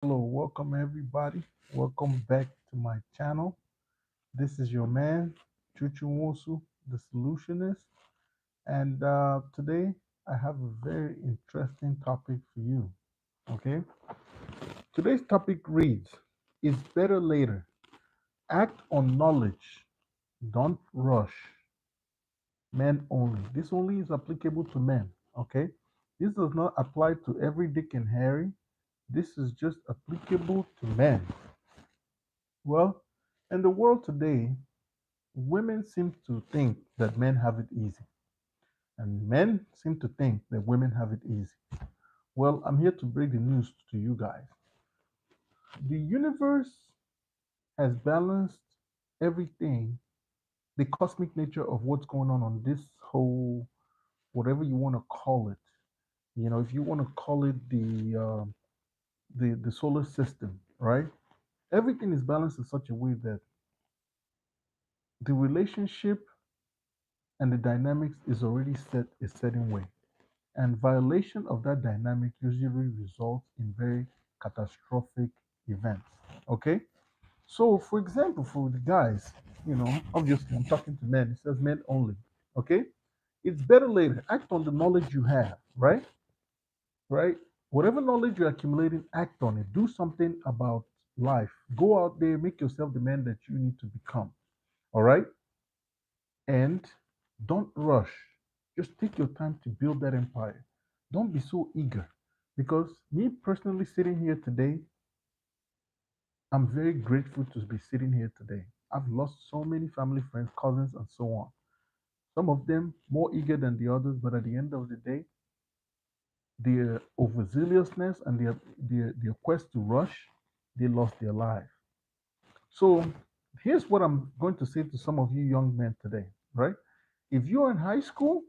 Hello, welcome everybody. Welcome back to my channel. This is your man, Chu-Chu, the solutionist. And today I have a very interesting topic for you. Okay. Today's topic reads: It's better later. Act on knowledge. Don't rush. Men only. This only is applicable to men. Okay. This does not apply to every Dick and Harry. This is just applicable to men. Well, in the world today, women seem to think that men have it easy, and men seem to think that women have it easy. Well, I'm here to break the news to you guys. The universe has balanced everything, the cosmic nature of what's going on this whole, whatever you want to call it. You know, if you want to call it the solar system, right? Everything is balanced in such a way that the relationship and the dynamics is already set a certain way. And violation of that dynamic usually results in very catastrophic events. Okay? So, for example, for the guys, obviously I'm talking to men, it says men only. Okay? It's better later. Act on the knowledge you have, right? Right? Whatever knowledge you're accumulating, act on it. Do something about life. Go out there, make yourself the man that you need to become. All right? And don't rush. Just take your time to build that empire. Don't be so eager. Because me personally sitting here today, I'm very grateful to be sitting here today. I've lost so many family, friends, cousins, and so on. Some of them more eager than the others, but at the end of the day, their overzealousness and their quest to rush, they lost their life. So here's what I'm going to say to some of you young men today, right? If you're in high school,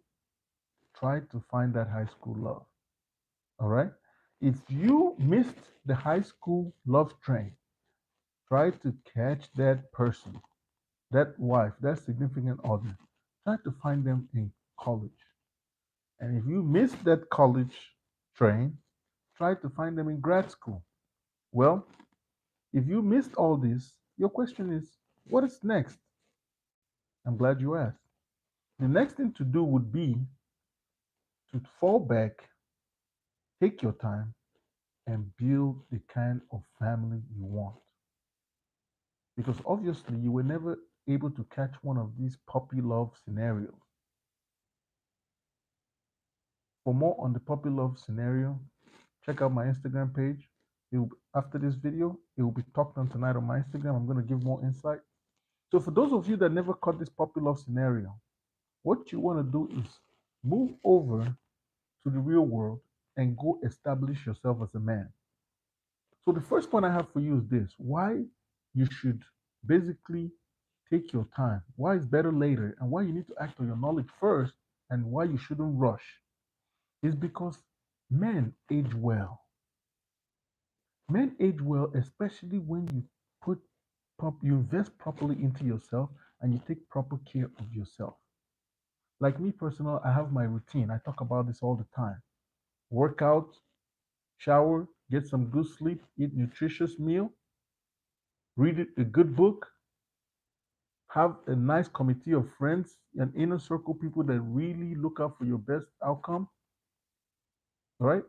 try to find that high school love. All right. If you missed the high school love train, try to catch that person, that wife, that significant other. Try to find them in college. And if you missed that college train, try to find them in grad school. Well, if you missed all this, your question is, what is next? I'm glad you asked. The next thing to do would be to fall back, take your time, and build the kind of family you want. Because obviously you were never able to catch one of these puppy love scenarios. For more on the puppy love scenario, check out my Instagram page. After this video, it will be talked on tonight on my Instagram. I'm going to give more insight. So for those of you that never caught this puppy love scenario, what you want to do is move over to the real world and go establish yourself as a man. So the first point I have for you is this: why you should basically take your time, why it's better later, and why you need to act on your knowledge first, and why you shouldn't rush is because men age well. Men age well, especially when you put you invest properly into yourself and you take proper care of yourself. Like me personal, I have my routine. I talk about this all the time. Workout, shower, get some good sleep, eat nutritious meal, read a good book, have a nice committee of friends, an inner circle people that really look out for your best outcome, right?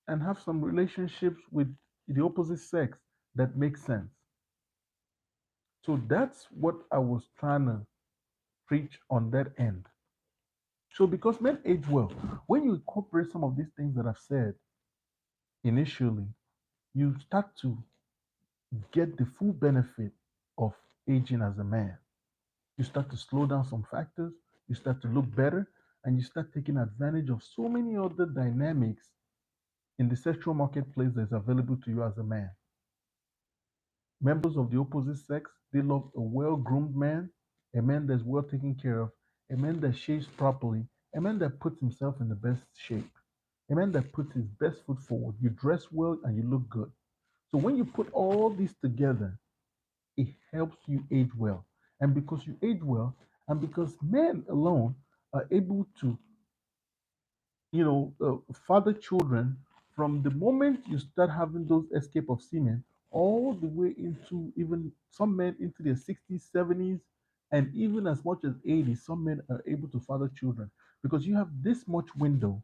And have some relationships with the opposite sex that make sense. So that's what I was trying to preach on that end. So because men age well, when you incorporate some of these things that I've said initially, you start to get the full benefit of aging as a man. You start to slow down some factors, you start to look better, and you start taking advantage of so many other dynamics in the sexual marketplace that's available to you as a man. Members of the opposite sex, they love a well groomed man, a man that's well taken care of, a man that shaves properly, a man that puts himself in the best shape, a man that puts his best foot forward. You dress well and you look good. So when you put all these together, it helps you age well. And because you age well, and because men alone are able to, father children From the moment you start having those escape of semen, all the way into even some men into their 60s, 70s, and even as much as 80s, some men are able to father children. Because you have this much window,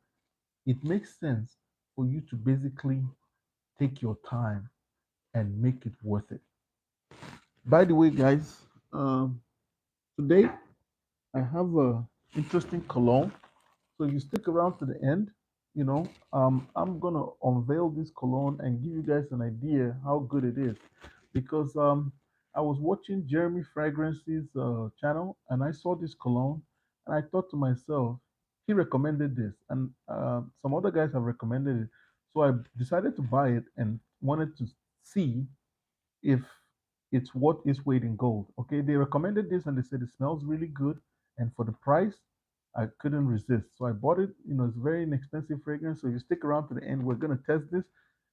it makes sense for you to basically take your time and make it worth it. By the way, guys, today I have a interesting cologne. So if you stick around to the end, I'm gonna unveil this cologne and give you guys an idea how good it is, because I was watching Jeremy Fragrance's channel and I saw this cologne and I thought to myself, he recommended this and some other guys have recommended it, so I decided to buy it and wanted to see if it's worth its weight in gold. Okay, they recommended this and they said it smells really good, and for the price, I couldn't resist. So I bought it. It's a very inexpensive fragrance. So if you stick around to the end, we're gonna test this,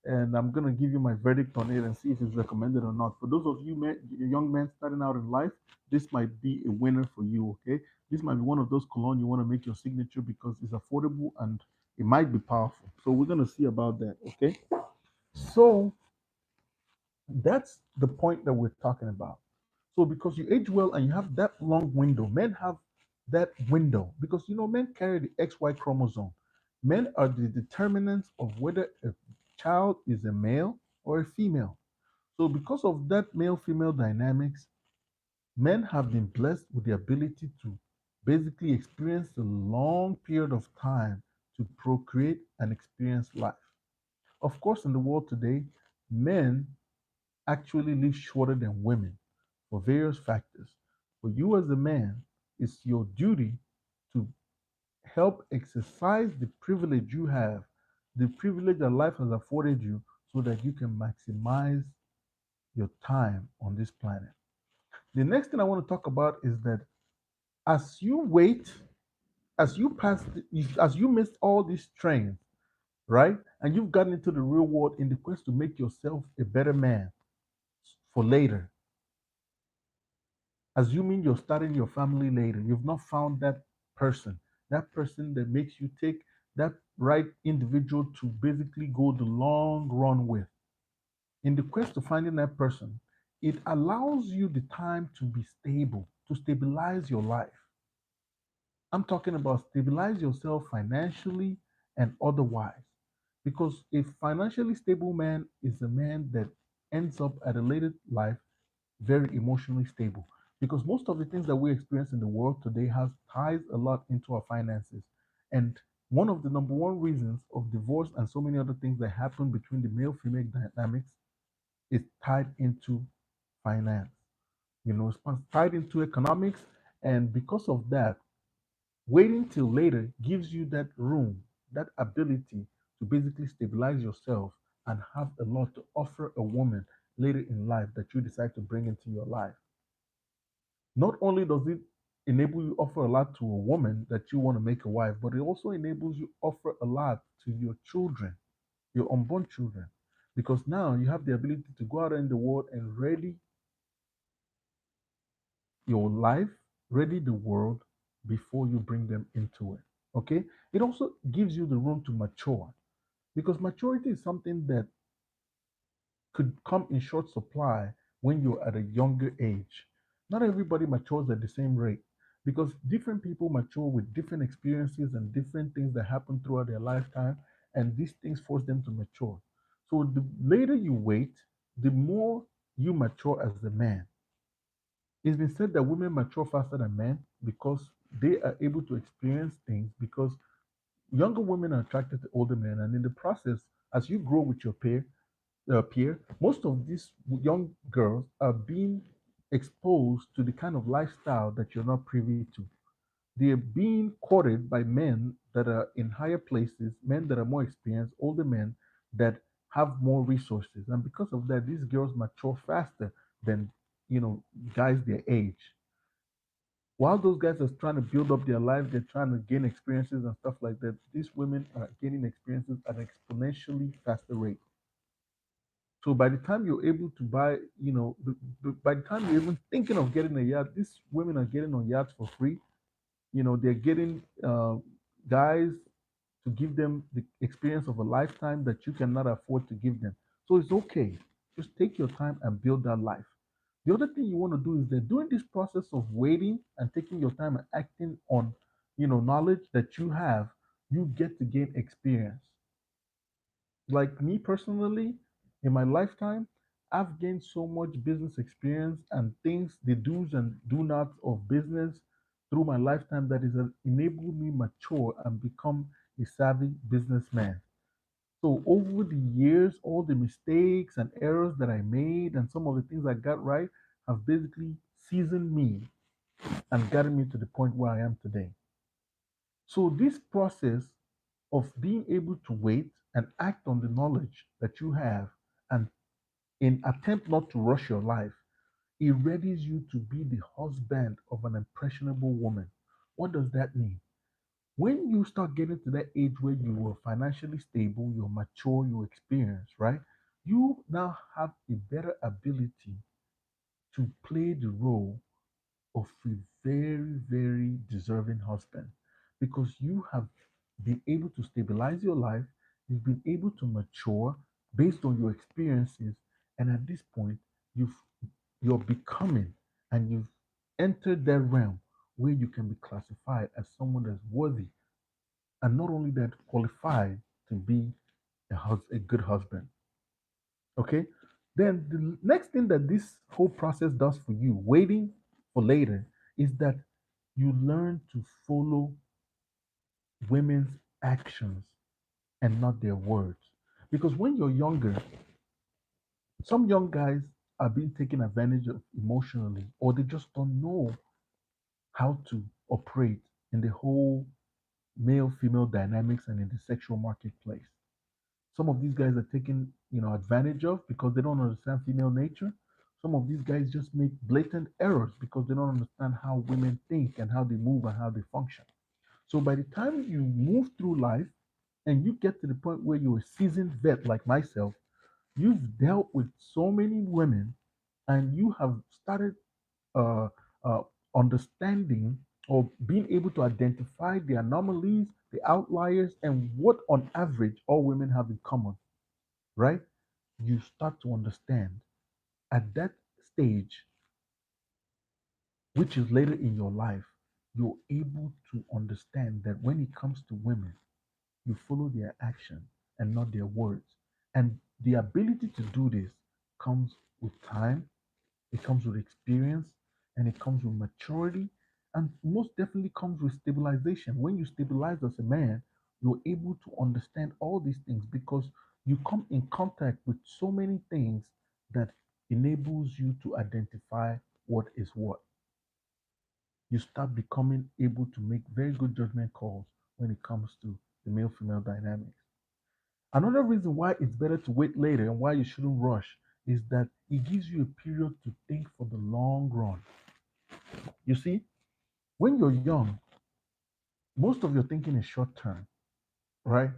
and I'm gonna give you my verdict on it and see if it's recommended or not. For those of you men, young men starting out in life, this might be a winner for you. Okay, this might be one of those cologne you want to make your signature because it's affordable and it might be powerful. So we're gonna see about that. Okay, so that's the point that we're talking about. So because you age well and you have that long window, men have that window because men carry the XY chromosome. Men are the determinants of whether a child is a male or a female. So because of that male female dynamics, men have been blessed with the ability to basically experience a long period of time to procreate and experience life. Of course, in the world today, men actually live shorter than women for various factors. For you as a man, it's your duty to help exercise the privilege you have, the privilege that life has afforded you, so that you can maximize your time on this planet. The next thing I want to talk about is that as you wait, as you pass, as you missed all these trains, right? And you've gotten into the real world in the quest to make yourself a better man for later, assuming you're starting your family later, you've not found that person that makes you take that right individual to basically go the long run with. In the quest of finding that person, it allows you the time to be stable, to stabilize your life. I'm talking about stabilize yourself financially and otherwise. Because a financially stable man is a man that ends up at a later life very emotionally stable, because most of the things that we experience in the world today has ties a lot into our finances. And one of the number one reasons of divorce and so many other things that happen between the male female dynamics is tied into finance. It's tied into economics, and because of that, waiting till later gives you that room, that ability to basically stabilize yourself and have a lot to offer a woman later in life that you decide to bring into your life. Not only does it enable you offer a lot to a woman that you want to make a wife, but it also enables you offer a lot to your children, your unborn children, because now you have the ability to go out in the world and ready your life, ready the world before you bring them into it. Okay? It also gives you the room to mature, because maturity is something that could come in short supply when you're at a younger age. Not everybody matures at the same rate, because different people mature with different experiences and different things that happen throughout their lifetime, and these things force them to mature. So the later you wait, the more you mature as a man. It's been said that women mature faster than men because they are able to experience things, because younger women are attracted to older men, and in the process, as you grow with your peer, most of these young girls are being exposed to the kind of lifestyle that you're not privy to. They are being courted by men that are in higher places, men that are more experienced, older men that have more resources. And because of that, these girls mature faster than, you know, guys their age. While those guys are trying to build up their life, they're trying to gain experiences and stuff like that. These women are gaining experiences at an exponentially faster rate. So by the time you're able to buy, by the time you're even thinking of getting a yacht, these women are getting on yachts for free. They're getting guys to give them the experience of a lifetime that you cannot afford to give them. So it's okay. Just take your time and build that life. The other thing you want to do is that during this process of waiting and taking your time and acting on, knowledge that you have, you get to gain experience. Like me personally, in my lifetime, I've gained so much business experience and things, the do's and do nots of business through my lifetime that is enabled me mature and become a savvy businessman. So over the years, all the mistakes and errors that I made and some of the things I got right have basically seasoned me and gotten me to the point where I am today. So this process of being able to wait and act on the knowledge that you have and in attempt not to rush your life, it readies you to be the husband of an impressionable woman. What does that mean? When you start getting to that age where you are financially stable, you're mature, you're experienced, right? You now have a better ability to play the role of a very, very deserving husband because you have been able to stabilize your life, you've been able to mature based on your experiences, and at this point, you're becoming and you've entered that realm where you can be classified as someone that's worthy and not only that qualified to be a good husband. Okay, then the next thing that this whole process does for you, waiting for later, is that you learn to follow women's actions and not their words. Because when you're younger, some young guys are being taken advantage of emotionally, or they just don't know how to operate in the whole male female dynamics and in the sexual marketplace. Some of these guys are taken, advantage of because they don't understand female nature. Some of these guys just make blatant errors because they don't understand how women think and how they move and how they function. So by the time you move through life and you get to the point where you're a seasoned vet like myself, you've dealt with so many women and you have started uh, uh, understanding or being able to identify the anomalies, the outliers, and what on average all women have in common, right? You start to understand at that stage, which is later in your life, you're able to understand that when it comes to women, you follow their action and not their words. And the ability to do this comes with time, it comes with experience, and it comes with maturity, and most definitely comes with stabilization. When you stabilize as a man, you're able to understand all these things because you come in contact with so many things that enables you to identify what is what. You start becoming able to make very good judgment calls when it comes to the male female dynamics. Another reason why it's better to wait later and why you shouldn't rush is that it gives you a period to think for the long run. You see, when you're young, most of your thinking is short term, right?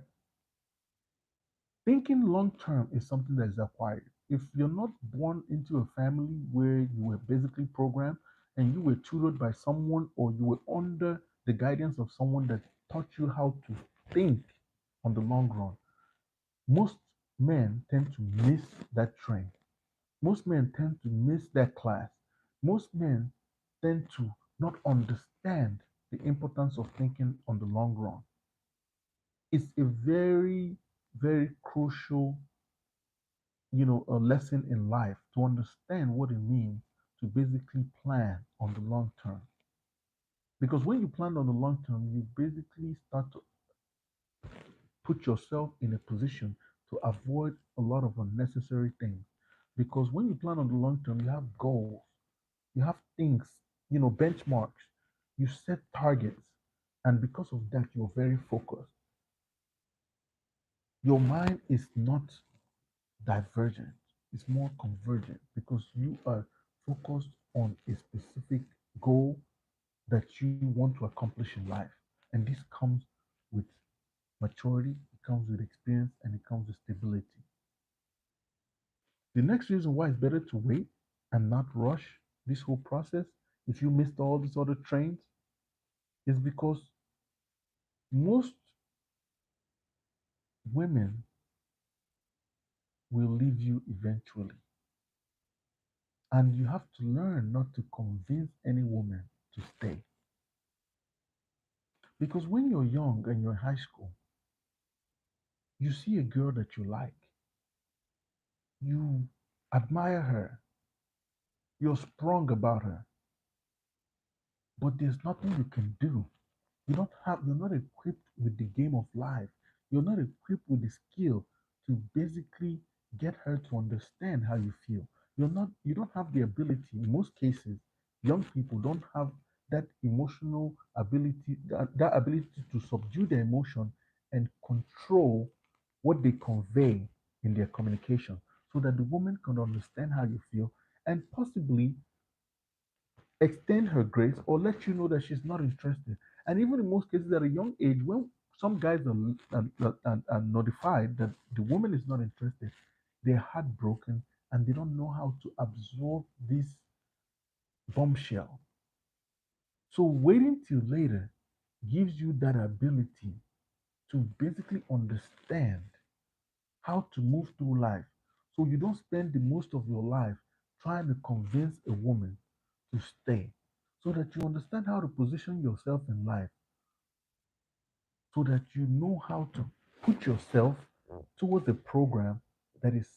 Thinking long term is something that is acquired. If you're not born into a family where you were basically programmed and you were tutored by someone or you were under the guidance of someone that taught you how to think on the long run, most men tend to miss that train. Most men tend to miss that class. Most men tend to not understand the importance of thinking on the long run. It's a very, very crucial, a lesson in life to understand what it means to basically plan on the long term. Because when you plan on the long term, you basically start to put yourself in a position to avoid a lot of unnecessary things. Because when you plan on the long term, you have goals, you have things, benchmarks, you set targets, and because of that, you're very focused. Your mind is not divergent, it's more convergent because you are focused on a specific goal that you want to accomplish in life. And this comes with maturity, it comes with experience, and it comes with stability. The next reason why it's better to wait and not rush this whole process, if you missed all these other trains, is because most women will leave you eventually. And you have to learn not to convince any woman to stay. Because when you're young and you're in high school, you see a girl that you like, you admire her, you're sprung about her, but there's nothing you can do. You're not equipped with the game of life. You're not equipped with the skill to basically get her to understand how you feel. You don't have the ability. In most cases, young people don't have that emotional ability, that ability to subdue their emotion and control what they convey in their communication so that the woman can understand how you feel and possibly extend her grace or let you know that she's not interested. And even in most cases, at a young age, when some guys are notified that the woman is not interested, they're heartbroken and they don't know how to absorb this bombshell. So waiting till later gives you that ability to basically understand how to move through life. So you don't spend the most of your life trying to convince a woman to stay. So that you understand how to position yourself in life, so that you know how to put yourself towards a program that is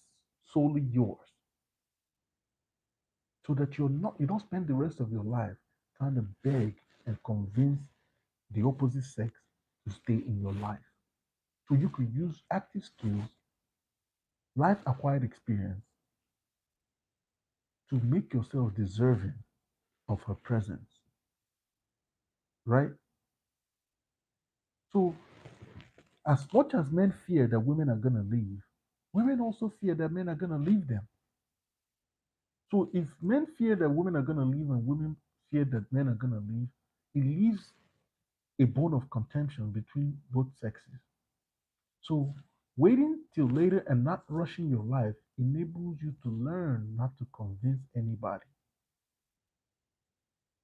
solely yours. So that you don't spend the rest of your life trying to beg and convince the opposite sex to stay in your life. So you could use active skills, life acquired experience to make yourself deserving of her presence, right? So, as much as men fear that women are going to leave, women also fear that men are going to leave them. So, if men fear that women are going to leave and women fear that men are going to leave, it leaves a bone of contention between both sexes. So, waiting till later and not rushing your life enables you to learn not to convince anybody,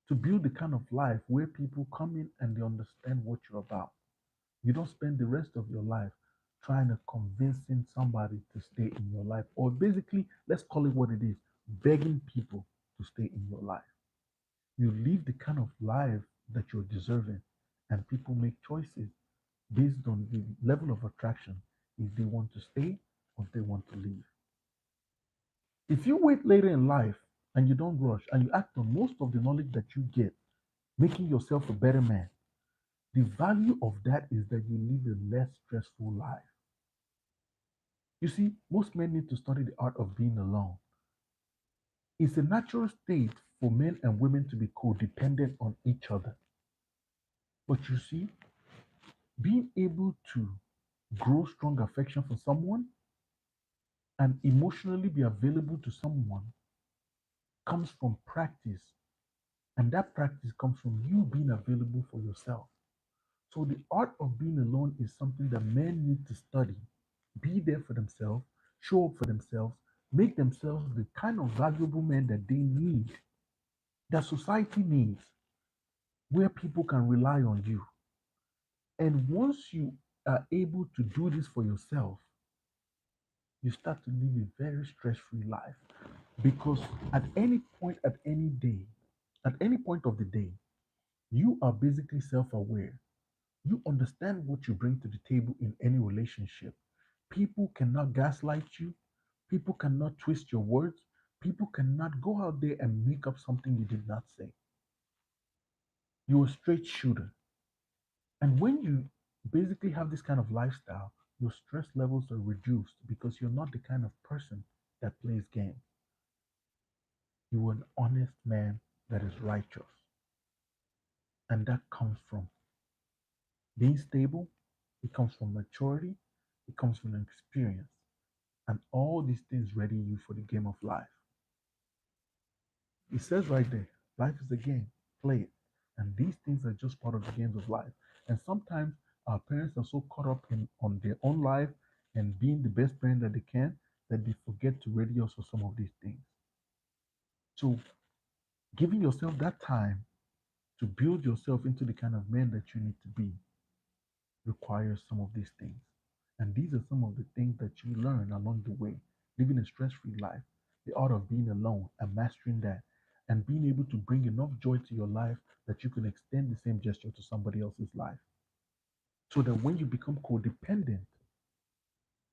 to build the kind of life where people come in and they understand what you're about. You don't spend the rest of your life trying to convincing somebody to stay in your life, or basically, let's call it what it is, begging people to stay in your life. You live the kind of life that you're deserving, and people make choices based on the level of attraction, if they want to stay or if they want to leave. If you wait later in life and you don't rush and you act on most of the knowledge that you get, making yourself a better man, the value of that is that you live a less stressful life. You see, most men need to study the art of being alone. It's a natural state for men and women to be codependent on each other. But you see, being able to grow strong affection for someone and emotionally be available to someone comes from practice. And that practice comes from you being available for yourself. So the art of being alone is something that men need to study, be there for themselves, show up for themselves, make themselves the kind of valuable men that they need, that society needs, where people can rely on you. And once you are able to do this for yourself, you start to live a very stress-free life. Because at any point, at any day, at any point of the day, you are basically self-aware. You understand what you bring to the table in any relationship. People cannot gaslight you. People cannot twist your words. People cannot go out there and make up something you did not say. You're a straight shooter. And when you basically have this kind of lifestyle, your stress levels are reduced because you're not the kind of person that plays games. You're an honest man that is righteous. And that comes from being stable, it comes from maturity, it comes from experience. And all these things ready you for the game of life. It says right there, life is a game, play it. And these things are just part of the games of life. And sometimes our parents are so caught up in on their own life and being the best parent that they can that they forget to ready us for some of these things. So giving yourself that time to build yourself into the kind of man that you need to be requires some of these things. And these are some of the things that you learn along the way, living a stress free life, the art of being alone and mastering that, and being able to bring enough joy to your life that you can extend the same gesture to somebody else's life. So that when you become codependent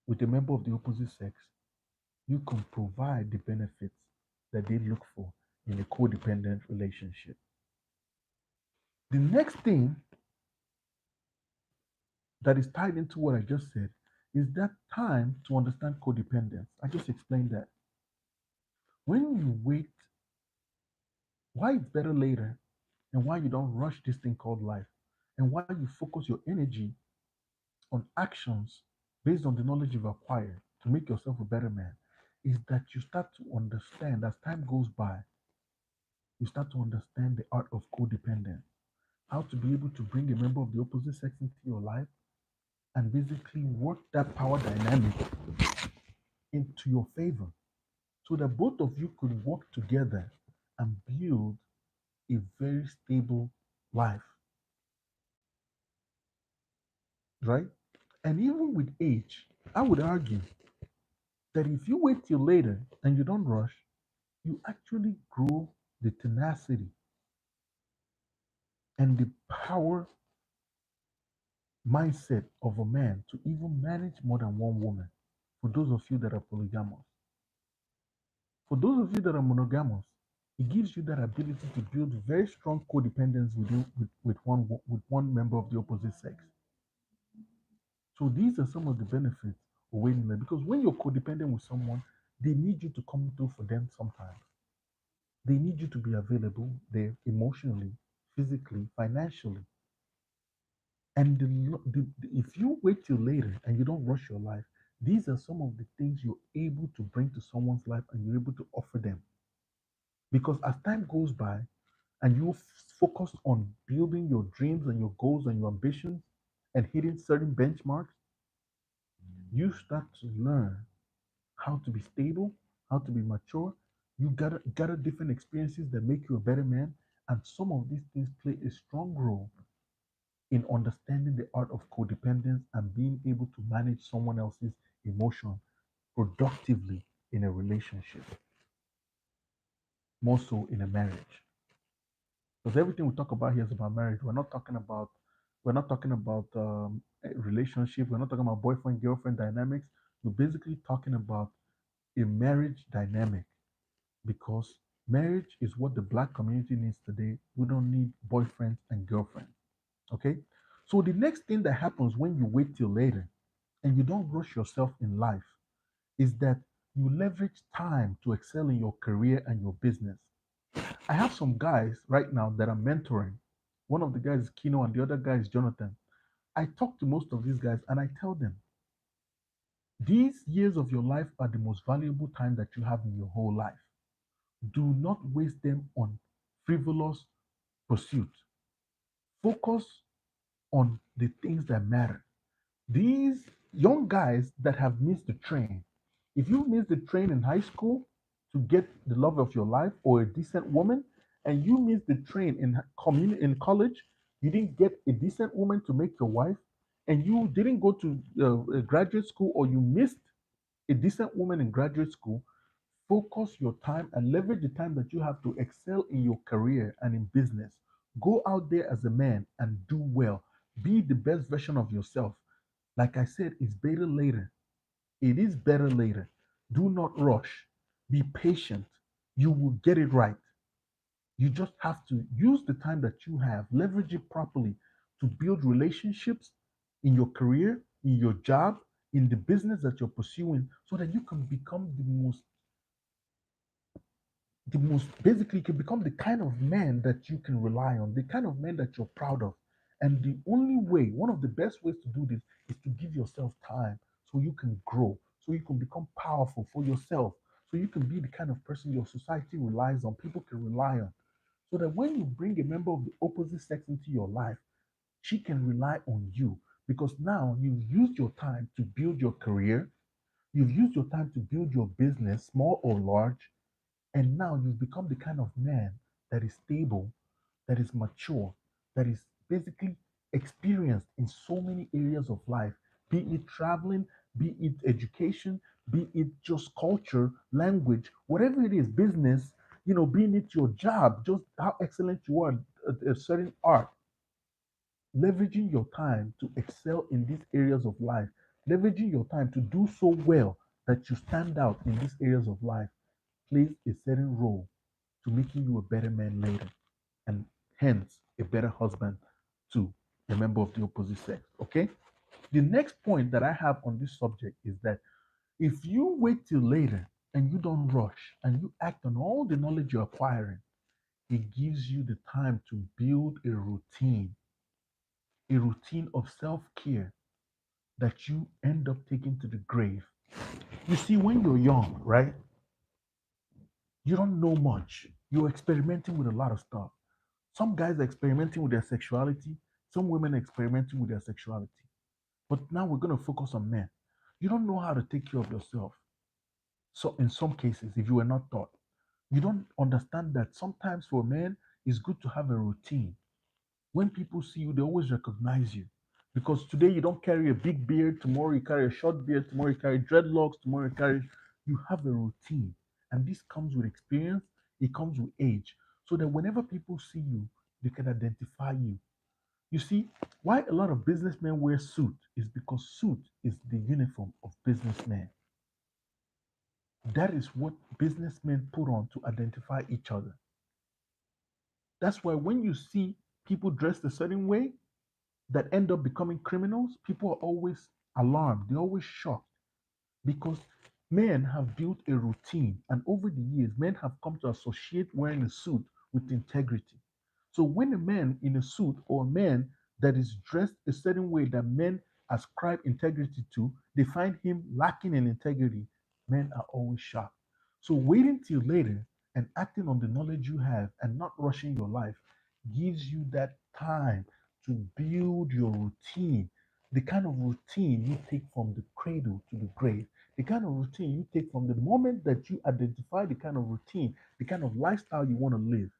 with a member of the opposite sex, you can provide the benefits that they look for in a codependent relationship. The next thing that is tied into what I just said is that time to understand codependence. I just explained that. When you wait, why it's better later, and why you don't rush this thing called life, and why you focus your energy on actions based on the knowledge you've acquired to make yourself a better man, is that you start to understand as time goes by, you start to understand the art of codependence, how to be able to bring a member of the opposite sex into your life and basically work that power dynamic into your favor so that both of you could work together and build a very stable life, right? And even with age, I would argue that if you wait till later and you don't rush, you actually grow the tenacity and the power mindset of a man to even manage more than one woman. For those of you that are polygamous, for those of you that are monogamous, it gives you that ability to build very strong codependence with one member of the opposite sex. So these are some of the benefits of waiting there. Because when you're codependent with someone, they need you to come through for them sometimes. They need you to be available there emotionally, physically, financially. And if you wait till later and you don't rush your life, these are some of the things you're able to bring to someone's life and you're able to offer them. Because as time goes by and you focus on building your dreams and your goals and your ambitions and hitting certain benchmarks, you start to learn how to be stable, how to be mature. You gather different experiences that make you a better man. And some of these things play a strong role in understanding the art of codependence and being able to manage someone else's emotion productively in a relationship, more so in a marriage. Because everything we talk about here is about marriage. We're not talking about a relationship. We're not talking about boyfriend girlfriend dynamics. We're basically talking about a marriage dynamic because marriage is what the black community needs today. We don't need boyfriends and girlfriends. Okay. So the next thing that happens when you wait till later and you don't rush yourself in life is that you leverage time to excel in your career and your business. I have some guys right now that I'm mentoring. One of the guys is Kino and the other guy is Jonathan. I talk to most of these guys and I tell them these years of your life are the most valuable time that you have in your whole life. Do not waste them on frivolous pursuits. Focus on the things that matter. These young guys that have missed the train, if you missed the train in high school to get the love of your life or a decent woman, and you missed the train in college, you didn't get a decent woman to make your wife, and you didn't go to graduate school or you missed a decent woman in graduate school, focus your time and leverage the time that you have to excel in your career and in business. Go out there as a man and do well. Be the best version of yourself. Like I said, it's better later. It is better later. Do not rush. Be patient. You will get it right. You just have to use the time that you have, leverage it properly to build relationships in your career, in your job, in the business that you're pursuing, so that you can become the most basically you can become the kind of man that you can rely on, the kind of man that you're proud of. And the only way, one of the best ways to do this is to give yourself time so you can grow, so you can become powerful for yourself, so you can be the kind of person your society relies on, people can rely on. So that when you bring a member of the opposite sex into your life, she can rely on you because now you've used your time to build your career, you've used your time to build your business, small or large, and now you've become the kind of man that is stable, that is mature, that is basically experienced in so many areas of life be it traveling, be it education, be it just culture, language, whatever it is, business, being it your job, just how excellent you are at a certain art, leveraging your time to excel in these areas of life, leveraging your time to do so well that you stand out in these areas of life plays a certain role to making you a better man later, and hence a better husband to a member of the opposite sex. Okay? The next point that I have on this subject is that if you wait till later and you don't rush and you act on all the knowledge you're acquiring, it gives you the time to build a routine of self care that you end up taking to the grave. You see, when you're young, right, you don't know much. You're experimenting with a lot of stuff. Some guys are experimenting with their sexuality, some women are experimenting with their sexuality. But now we're going to focus on men. You don't know how to take care of yourself. So, in some cases, if you were not taught, you don't understand that sometimes for men, it's good to have a routine. When people see you, they always recognize you. Because today you don't carry a big beard, tomorrow you carry a short beard, tomorrow you carry dreadlocks, tomorrow you have a routine. And this comes with experience, it comes with age. So that whenever people see you, they can identify you. You see, why a lot of businessmen wear suit is because suit is the uniform of businessmen. That is what businessmen put on to identify each other. That's why when you see people dressed a certain way that end up becoming criminals, people are always alarmed. They're always shocked because men have built a routine, and over the years, men have come to associate wearing a suit with integrity. So when a man in a suit or a man that is dressed a certain way that men ascribe integrity to, they find him lacking in integrity, men are always shocked. So waiting till later and acting on the knowledge you have and not rushing your life gives you that time to build your routine, the kind of routine you take from the cradle to the grave, the kind of routine you take from the moment that you identify the kind of routine, the kind of lifestyle you want to live.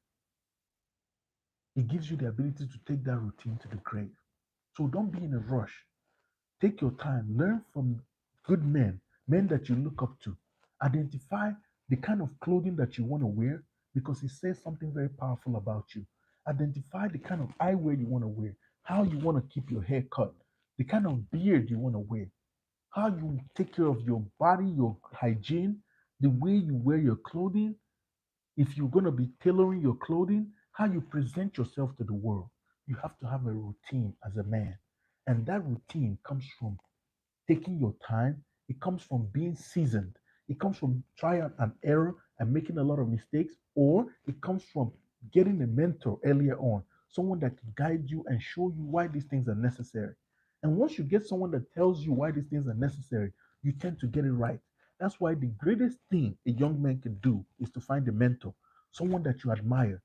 It gives you the ability to take that routine to the grave. So don't be in a rush. Take your time. Learn from good men, men that you look up to. Identify the kind of clothing that you want to wear because it says something very powerful about you. Identify the kind of eyewear you want to wear, how you want to keep your hair cut, the kind of beard you want to wear, how you take care of your body, your hygiene, the way you wear your clothing, if you're going to be tailoring your clothing, how you present yourself to the world. You have to have a routine as a man. And that routine comes from taking your time. It comes from being seasoned. It comes from trial and error and making a lot of mistakes, or it comes from getting a mentor earlier on, someone that can guide you and show you why these things are necessary. And once you get someone that tells you why these things are necessary, you tend to get it right. That's why the greatest thing a young man can do is to find a mentor, someone that you admire,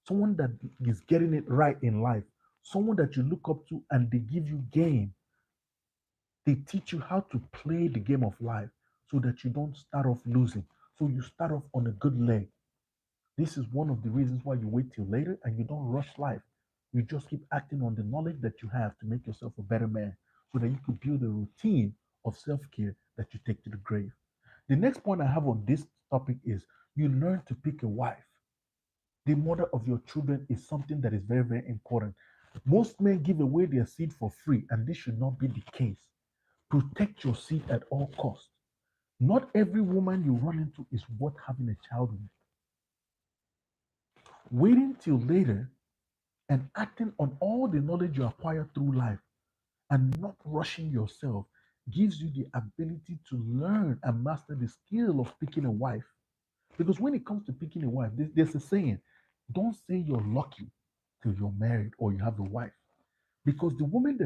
someone that is getting it right in life, someone that you look up to and they give you game. They teach you how to play the game of life so that you don't start off losing. So you start off on a good leg. This is one of the reasons why you wait till later and you don't rush life. You just keep acting on the knowledge that you have to make yourself a better man so that you can build a routine of self care that you take to the grave. The next point I have on this topic is you learn to pick a wife. The mother of your children is something that is very, very important. Most men give away their seed for free, and this should not be the case. Protect your seed at all costs. Not every woman you run into is worth having a child with. Waiting till later and acting on all the knowledge you acquire through life and not rushing yourself gives you the ability to learn and master the skill of picking a wife. Because when it comes to picking a wife, there's a saying, don't say you're lucky till you're married or you have a wife. Because the woman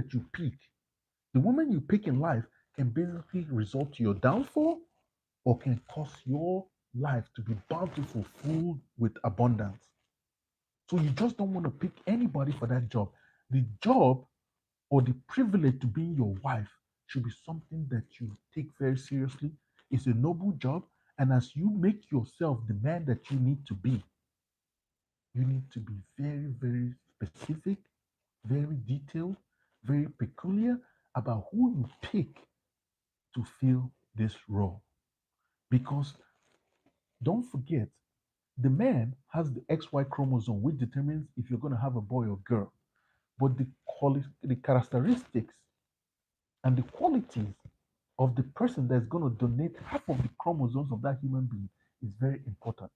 you pick in life can basically result to your downfall or can cause your life to be bountiful, full with abundance. So you just don't want to pick anybody for that job. The job or the privilege to being your wife should be something that you take very seriously. It's a noble job. And as you make yourself the man that you need to be, you need to be very, very specific, very detailed, very peculiar, about who you pick to fill this role. Because don't forget, the man has the XY chromosome, which determines if you're going to have a boy or girl. But the characteristics and the qualities of the person that's going to donate half of the chromosomes of that human being is very important.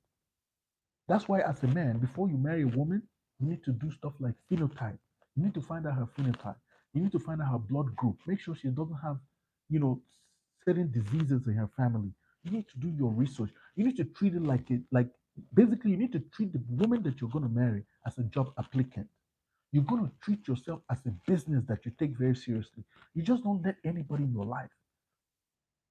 That's why, as a man, before you marry a woman, you need to do stuff like phenotype. You need to find out her phenotype. You need to find out her blood group. Make sure she doesn't have, you know, certain diseases in her family. You need to do your research. You need to treat it like basically you need to treat the woman that you're going to marry as a job applicant. You're going to treat yourself as a business that you take very seriously. You just don't let anybody in your life,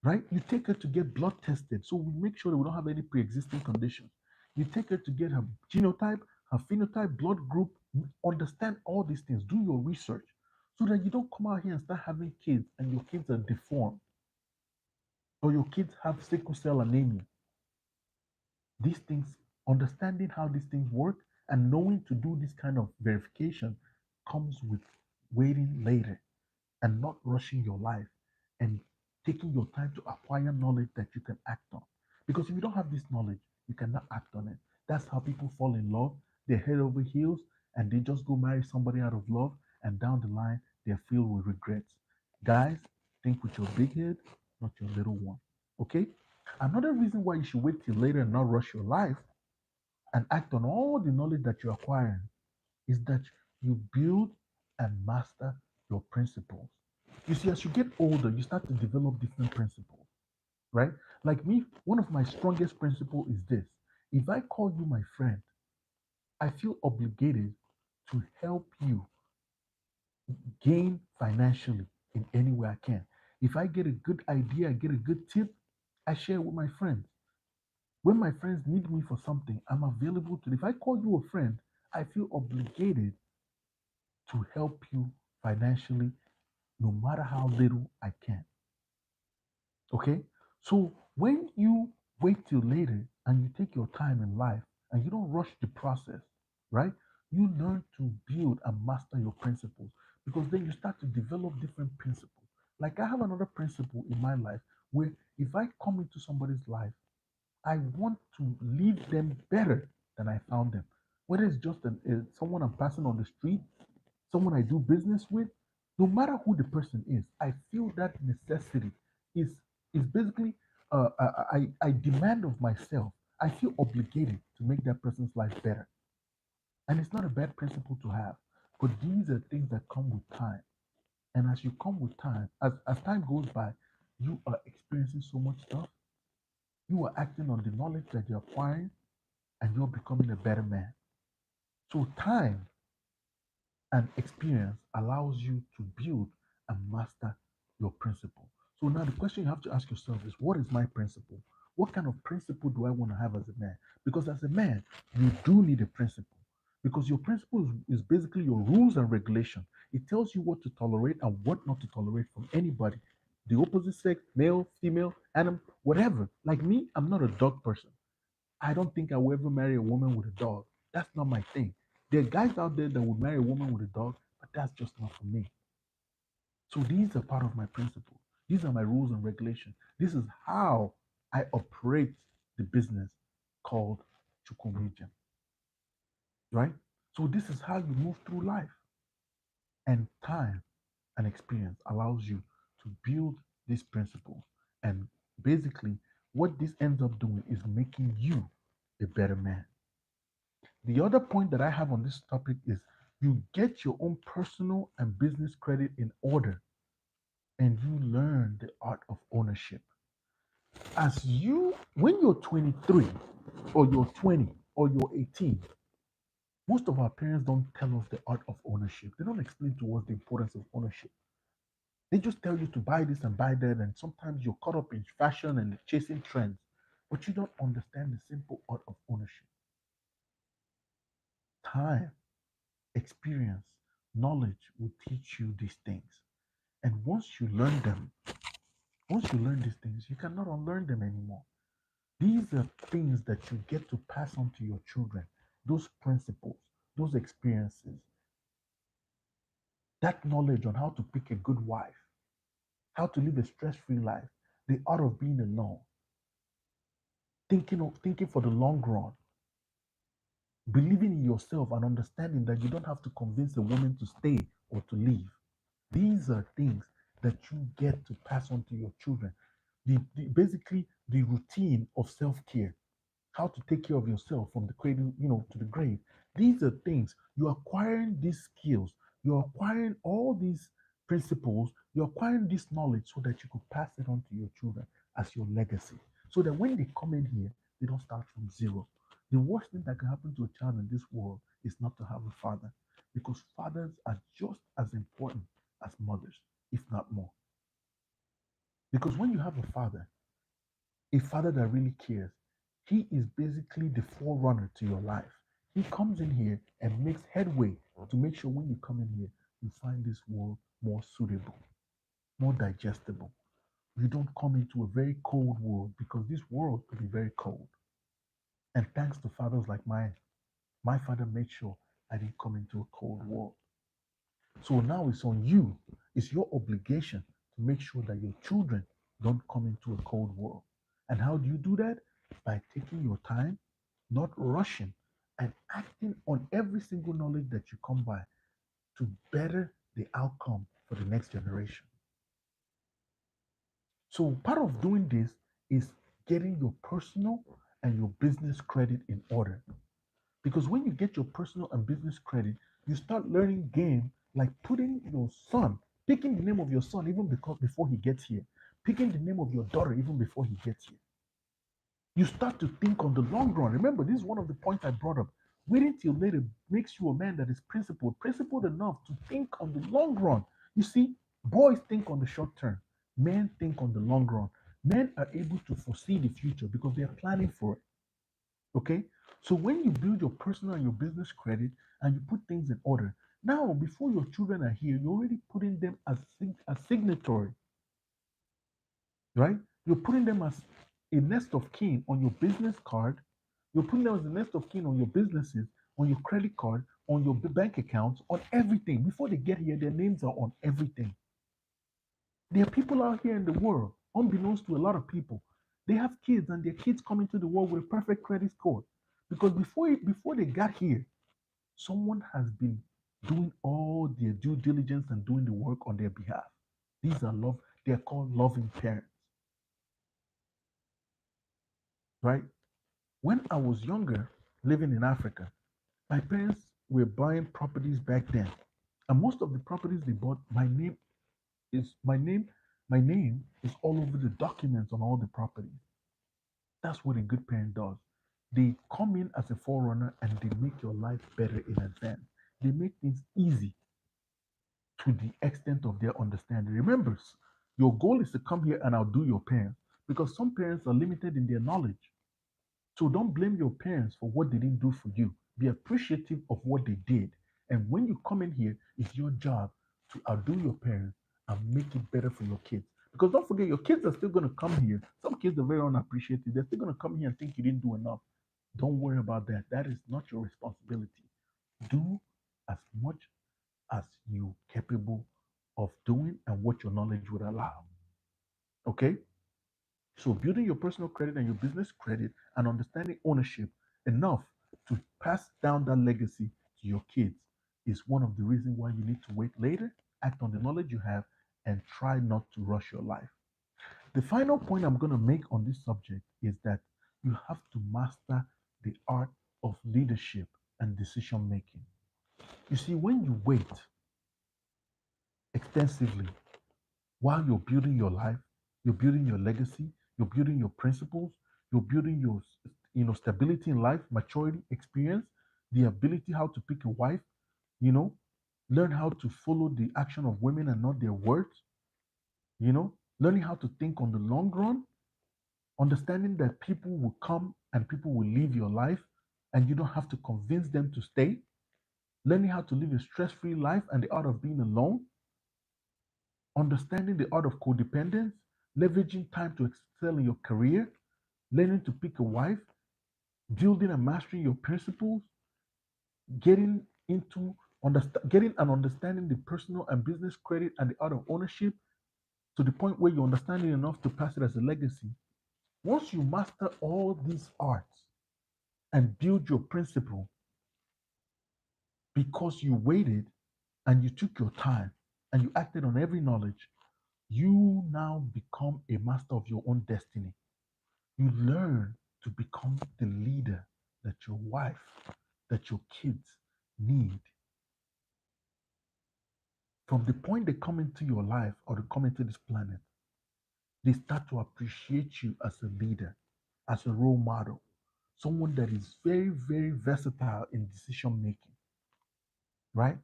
right? You take her to get blood tested, so we make sure that we don't have any pre-existing conditions. You take her to get her genotype, her phenotype, blood group, understand all these things, do your research, so that you don't come out here and start having kids and your kids are deformed or your kids have sickle cell anemia. These things, understanding how these things work and knowing to do this kind of verification comes with waiting later and not rushing your life and taking your time to acquire knowledge that you can act on. Because if you don't have this knowledge, you cannot act on it. That's how people fall in love. They're head over heels and they just go marry somebody out of love, and down the line, they're filled with regrets. Guys, think with your big head, not your little one. Okay? Another reason why you should wait till later and not rush your life and act on all the knowledge that you're acquiring is that you build and master your principles. You see, as you get older, you start to develop different principles, right? Like me, one of my strongest principles is this: if I call you my friend, I feel obligated to help you gain financially in any way I can. If I get a good idea, I get a good tip, I share it with my friends. When my friends need me for something, I'm available to them. If I call you a friend, I feel obligated to help you financially no matter how little I can. Okay? So when you wait till later and you take your time in life and you don't rush the process, right? You learn to build and master your principles, because then you start to develop different principles. Like I have another principle in my life where if I come into somebody's life, I want to leave them better than I found them. Whether it's just someone I'm passing on the street, someone I do business with, no matter who the person is, I feel that necessity is is basically I demand of myself. I feel obligated to make that person's life better, and it's not a bad principle to have. But these are things that come with time, and as you come with time, as time goes by, you are experiencing so much stuff. You are acting on the knowledge that you're acquiring, and you're becoming a better man. So time and experience allows you to build and master your principle. So now the question you have to ask yourself is, what is my principle? What kind of principle do I want to have as a man? Because as a man, you do need a principle. Because your principle is basically your rules and regulation. It tells you what to tolerate and what not to tolerate from anybody. The opposite sex, male, female, animal, whatever. Like me, I'm not a dog person. I don't think I will ever marry a woman with a dog. That's not my thing. There are guys out there that would marry a woman with a dog, but that's just not for me. So these are part of my principles. These are my rules and regulations. This is how I operate the business called ChukwumaijemNwosu, right? So this is how you move through life. And time and experience allows you to build these principles. And basically, what this ends up doing is making you a better man. The other point that I have on this topic is you get your own personal and business credit in order and you learn the art of ownership. When you're 23 or you're 20 or you're 18, most of our parents don't tell us the art of ownership. They don't explain to us the importance of ownership. They just tell you to buy this and buy that, and sometimes you're caught up in fashion and chasing trends, but you don't understand the simple art of ownership. Time, experience, knowledge will teach you these things. And once you learn these things, you cannot unlearn them anymore. These are things that you get to pass on to your children, those principles, those experiences, that knowledge on how to pick a good wife, how to live a stress-free life, the art of being alone, thinking for the long run, believing in yourself and understanding that you don't have to convince a woman to stay or to leave. These are things that you get to pass on to your children. Basically the routine of self-care, how to take care of yourself from the cradle, to the grave. These are things you're acquiring these skills, you're acquiring all these principles, you're acquiring this knowledge so that you could pass it on to your children as your legacy. So that when they come in here, they don't start from zero. The worst thing that can happen to a child in this world is not to have a father, because fathers are just as important as mothers, if not more. Because when you have a father that really cares, he is basically the forerunner to your life. He comes in here and makes headway to make sure when you come in here, you find this world more suitable, more digestible. You don't come into a very cold world, because this world could be very cold. And thanks to fathers like mine, my father made sure I didn't come into a cold world. So now it's on you. It's your obligation to make sure that your children don't come into a cold world. And how do you do that? By taking your time, not rushing, and acting on every single knowledge that you come by to better the outcome for the next generation. So part of doing this is getting your personal and your business credit in order. Because when you get your personal and business credit, you start learning game like putting your son, picking the name of your son even before he gets here, picking the name of your daughter even before he gets here. You start to think on the long run. Remember, this is one of the points I brought up. Waiting till later makes you a man that is principled enough to think on the long run. You see, boys think on the short term, men think on the long run. Men are able to foresee the future because they are planning for it. Okay? So when you build your personal and your business credit and you put things in order, now before your children are here, you're already putting them as signatory, right? You're putting them as a next of kin on your business card. You're putting them as a next of kin on your businesses, on your credit card, on your bank accounts, on everything. Before they get here, their names are on everything. There are people out here in the world, unbeknownst to a lot of people, they have kids and their kids come into the world with a perfect credit score. Because before they got here, someone has been doing all their due diligence and doing the work on their behalf. They're called loving parents, right? When I was younger, living in Africa, my parents were buying properties back then. And most of the properties they bought, is my name, my name is all over the documents on all the properties. That's what a good parent does. They come in as a forerunner and they make your life better in advance. They make things easy to the extent of their understanding. Remember, your goal is to come here and outdo your parents, because some parents are limited in their knowledge. So don't blame your parents for what they didn't do for you. Be appreciative of what they did. And when you come in here, it's your job to outdo your parents and make it better for your kids. Because don't forget, your kids are still going to come here. Some kids are very unappreciative. They're still going to come here and think you didn't do enough. Don't worry about that. That is not your responsibility. Do as much as you're capable of doing and what your knowledge would allow. Okay? So building your personal credit and your business credit and understanding ownership enough to pass down that legacy to your kids is one of the reasons why you need to wait later, act on the knowledge you have, and try not to rush your life. The final point I'm going to make on this subject is that you have to master the art of leadership and decision making. You see, when you wait extensively while you're building your life, you're building your legacy, you're building your principles, you're building your stability in life, maturity, experience, the ability how to pick a wife, you know, learn how to follow the action of women and not their words, learning how to think on the long run, understanding that people will come and people will live your life and you don't have to convince them to stay, learning how to live a stress-free life and the art of being alone, understanding the art of codependence, leveraging time to excel in your career, learning to pick a wife, building and mastering your principles, getting into getting and understanding the personal and business credit and the art of ownership to the point where you understand it enough to pass it as a legacy. Once you master all these arts and build your principle because you waited and you took your time and you acted on every knowledge, you now become a master of your own destiny. You learn to become the leader that your wife, that your kids need. From the point they come into your life or they come into this planet, they start to appreciate you as a leader, as a role model, someone that is very, very versatile in decision making, right?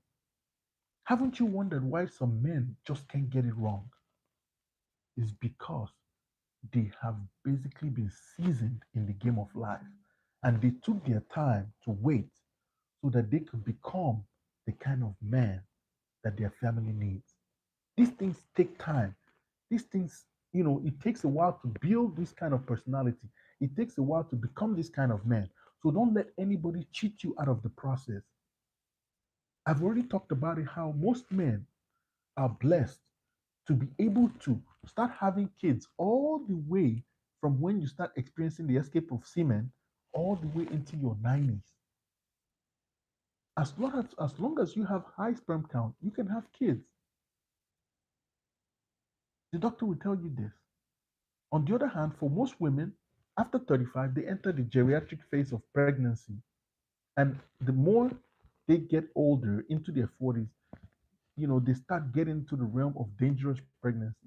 Haven't you wondered why some men just can't get it wrong? It's because they have basically been seasoned in the game of life and they took their time to wait so that they could become the kind of man that their family needs. These things take time. These things, it takes a while to build this kind of personality. It takes a while to become this kind of man. So don't let anybody cheat you out of the process. I've already talked about it how most men are blessed to be able to start having kids all the way from when you start experiencing the escape of semen all the way into your 90s. As long as you have high sperm count, you can have kids. The doctor will tell you this. On the other hand, for most women, after 35, they enter the geriatric phase of pregnancy. And the more they get older into their 40s, they start getting into the realm of dangerous pregnancy.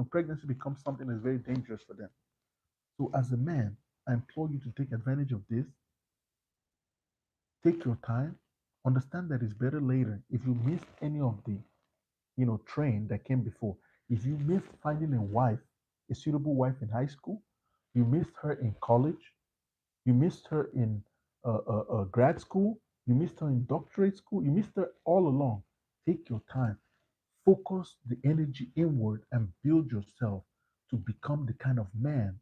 Pregnancy becomes something that's very dangerous for them. So as a man, I implore you to take advantage of this. Take your time. Understand that it's better later. If you missed any of the, train that came before, if you missed finding a wife, a suitable wife in high school, you missed her in college, you missed her in grad school, you missed her in doctorate school, you missed her all along. Take your time. Focus the energy inward and build yourself to become the kind of man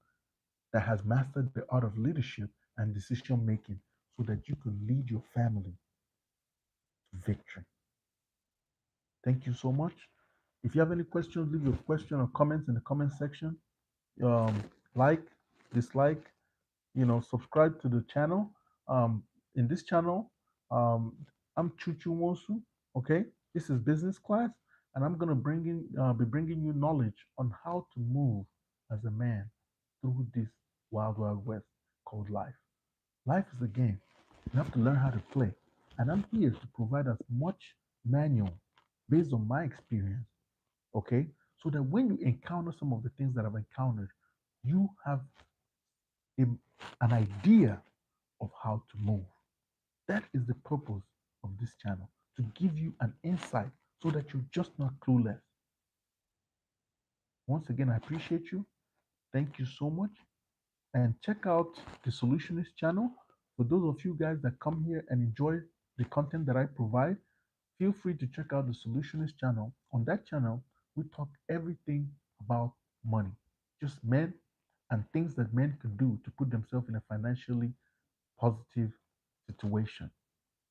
that has mastered the art of leadership and decision making so that you can lead your family to victory. Thank you so much. If you have any questions, leave your question or comments in the comment section. Um, like, dislike, subscribe to the channel. In this channel, um, I'm Chu-Chu. Okay, this is business class, and I'm gonna be bringing you knowledge on how to move as a man through this wild, wild west called life. Life is a game. You have to learn how to play, and I'm here to provide as much manual based on my experience. Okay, so that when you encounter some of the things that I've encountered, you have a, an idea of how to move. That is the purpose of this channel, to give you an insight so that you're just not clueless. Once again, I appreciate you. Thank you so much. And check out the Solutionist channel. For those of you guys that come here and enjoy the content that I provide, feel free to check out the Solutionist channel. On that channel, we talk everything about money, just men and things that men can do to put themselves in a financially positive situation.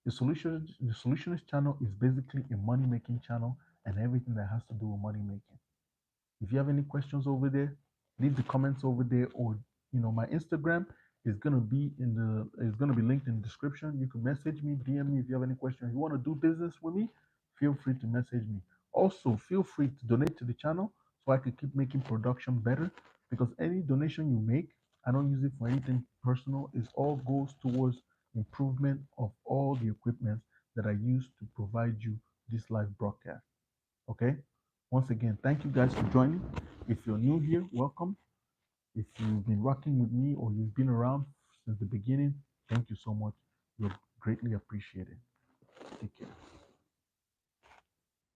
The Solutionist channel is basically a money making channel and everything that has to do with money making. If you have any questions over there, leave the comments over there, or my Instagram is gonna be linked in the description. You can message me, DM me if you have any questions. If you want to do business with me, feel free to message me. Also, feel free to donate to the channel so I can keep making production better. Because any donation you make, I don't use it for anything personal. It all goes towards improvement of all the equipment that I use to provide you this live broadcast. Okay? Once again, thank you guys for joining. If you're new here, welcome. If you've been rocking with me or you've been around since the beginning, thank you so much. You're greatly appreciated. Take care.